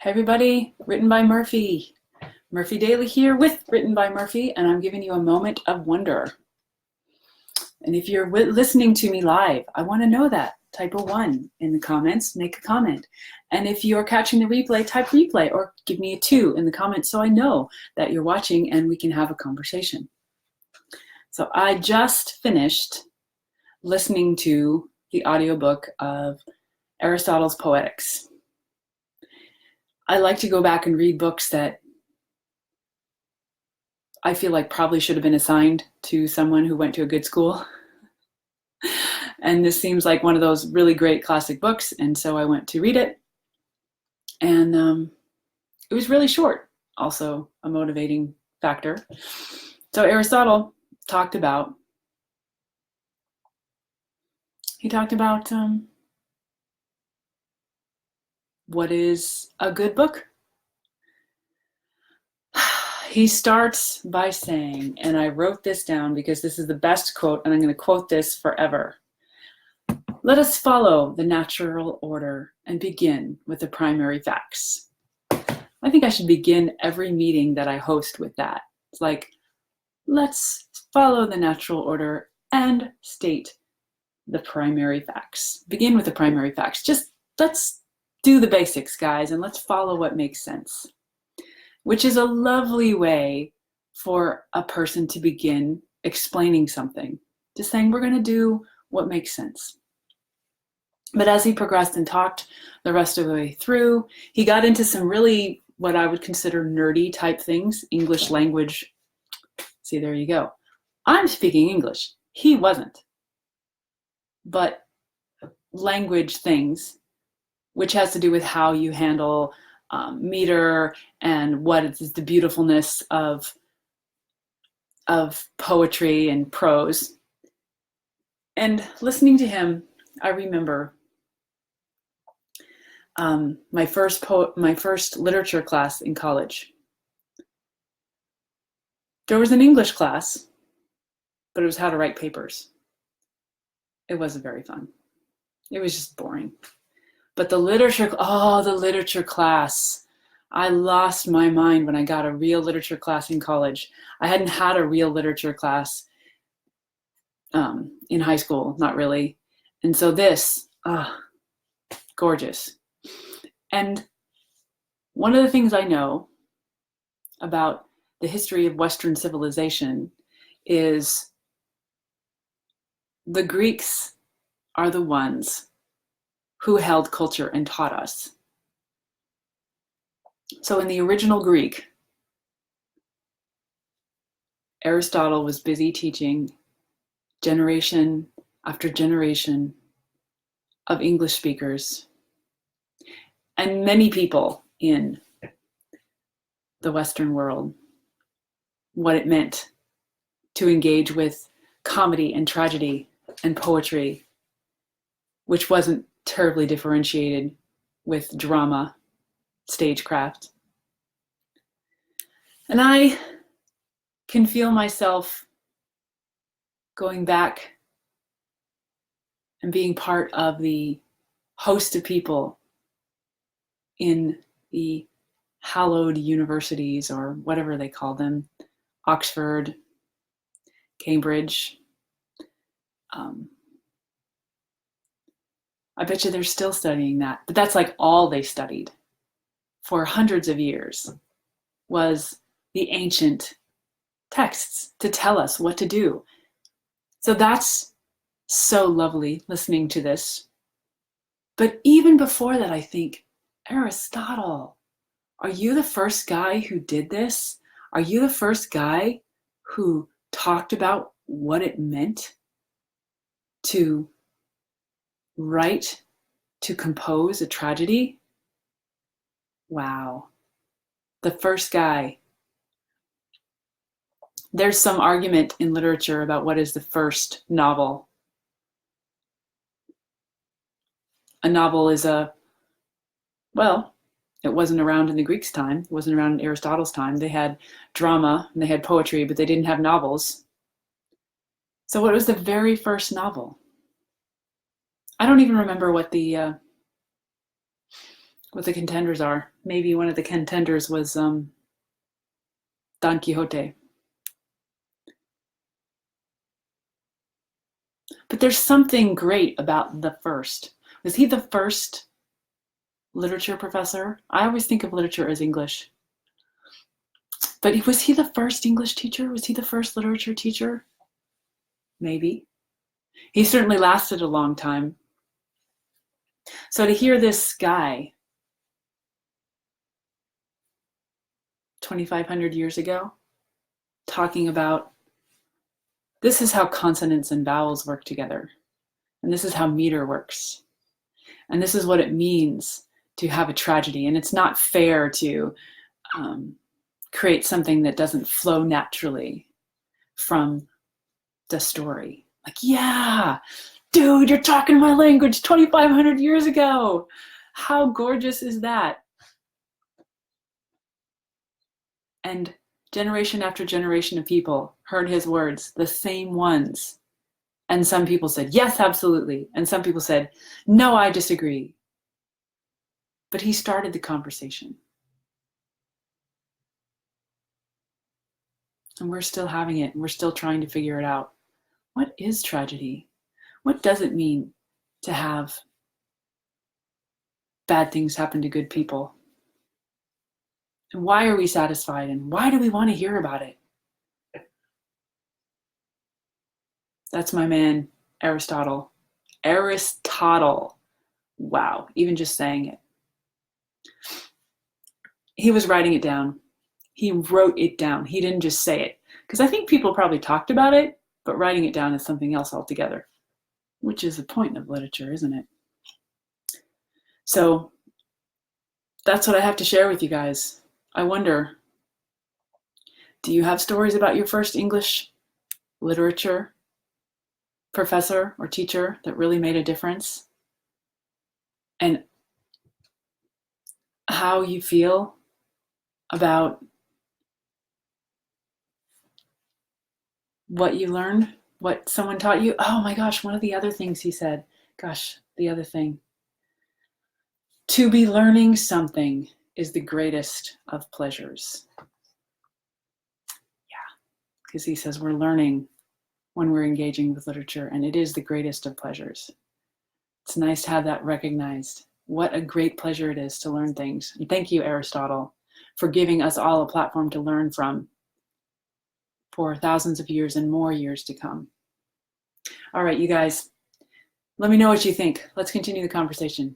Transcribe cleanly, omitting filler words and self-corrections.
Hey everybody, Written by Murphy. Murphy Daily here with Written by Murphy, and I'm giving you a moment of wonder. And if you're listening to me live, I want to know that. Type a 1 in the comments, make a comment. And if you're catching the replay, type replay or give me a 2 in the comments so I know that you're watching and we can have a conversation. So I just finished listening to the audiobook of Aristotle's Poetics. I like to go back and read books that I feel like probably should have been assigned to someone who went to a good school. And this seems like one of those really great classic books, and so I went to read it. And it was really short, also a motivating factor. So Aristotle talked about, what is a good book. He starts by saying, and I wrote this down because this is the best quote, and I'm going to quote this forever. Let us follow the natural order and begin with the primary facts. I think I should begin every meeting that I host with that. It's like, let's follow the natural order and state the primary facts. Begin with the primary facts. Just let's do the basics, guys, and let's follow what makes sense. Which is a lovely way for a person to begin explaining something. Just saying, we're going to do what makes sense. But as he progressed and talked the rest of the way through, he got into some really what I would consider nerdy type things, English language. See, there you go. I'm speaking English. He wasn't. But language things, which has to do with how you handle meter and what is the beautifulness of poetry and prose. And listening to him, I remember my first literature class in college. There was an English class, but it was how to write papers. It wasn't very fun. It was just boring. But the literature class, I lost my mind when I got a real literature class in college. I hadn't had a real literature class in high school, not really. And so this, gorgeous. And one of the things I know about the history of Western civilization is the Greeks are the ones who held culture and taught us. So in the original Greek, Aristotle was busy teaching generation after generation of English speakers and many people in the Western world what it meant to engage with comedy and tragedy and poetry, which wasn't terribly differentiated with drama, stagecraft. And I can feel myself going back and being part of the host of people in the hallowed universities, or whatever they call them, Oxford, Cambridge. I bet you they're still studying that, but that's like all they studied for hundreds of years was the ancient texts to tell us what to do. So that's so lovely listening to this. But even before that, I think, Aristotle, are you the first guy who did this? Are you the first guy who talked about what it meant to write, to compose a tragedy? Wow. The first guy. There's some argument in literature about what is the first novel. A novel is it wasn't around in the Greeks' time. It wasn't around in Aristotle's time. They had drama and they had poetry, but they didn't have novels. So what was the very first novel? I don't even remember what the contenders are. maybe one of the contenders was Don Quixote. But there's something great about the first. Was he the first literature professor? I always think of literature as English. But was he the first English teacher? Was he the first literature teacher? Maybe. He certainly lasted a long time. So to hear this guy 2,500 years ago talking about this is how consonants and vowels work together, and this is how meter works, and this is what it means to have a tragedy, and it's not fair to create something that doesn't flow naturally from the story. Like, yeah, dude, you're talking my language 2,500 years ago. How gorgeous is that? And generation after generation of people heard his words, the same ones. And some people said, yes, absolutely. And some people said, no, I disagree. But he started the conversation. And we're still having it, and we're still trying to figure it out. What is tragedy? What does it mean to have bad things happen to good people? And why are we satisfied? And why do we want to hear about it? That's my man, Aristotle. Aristotle. Wow, even just saying it. He was writing it down. He wrote it down. He didn't just say it. Because I think people probably talked about it, but writing it down is something else altogether, which is the point of literature, isn't it? So that's what I have to share with you guys. I wonder, do you have stories about your first English literature professor or teacher that really made a difference? And how you feel about what you learned, what someone taught you? Oh my gosh, one of the other things he said, the other thing. To be learning something is the greatest of pleasures. Yeah, because he says we're learning when we're engaging with literature, and it is the greatest of pleasures. It's nice to have that recognized. What a great pleasure it is to learn things. And thank you, Aristotle, for giving us all a platform to learn from for thousands of years and more years to come. All right, you guys, let me know what you think. Let's continue the conversation.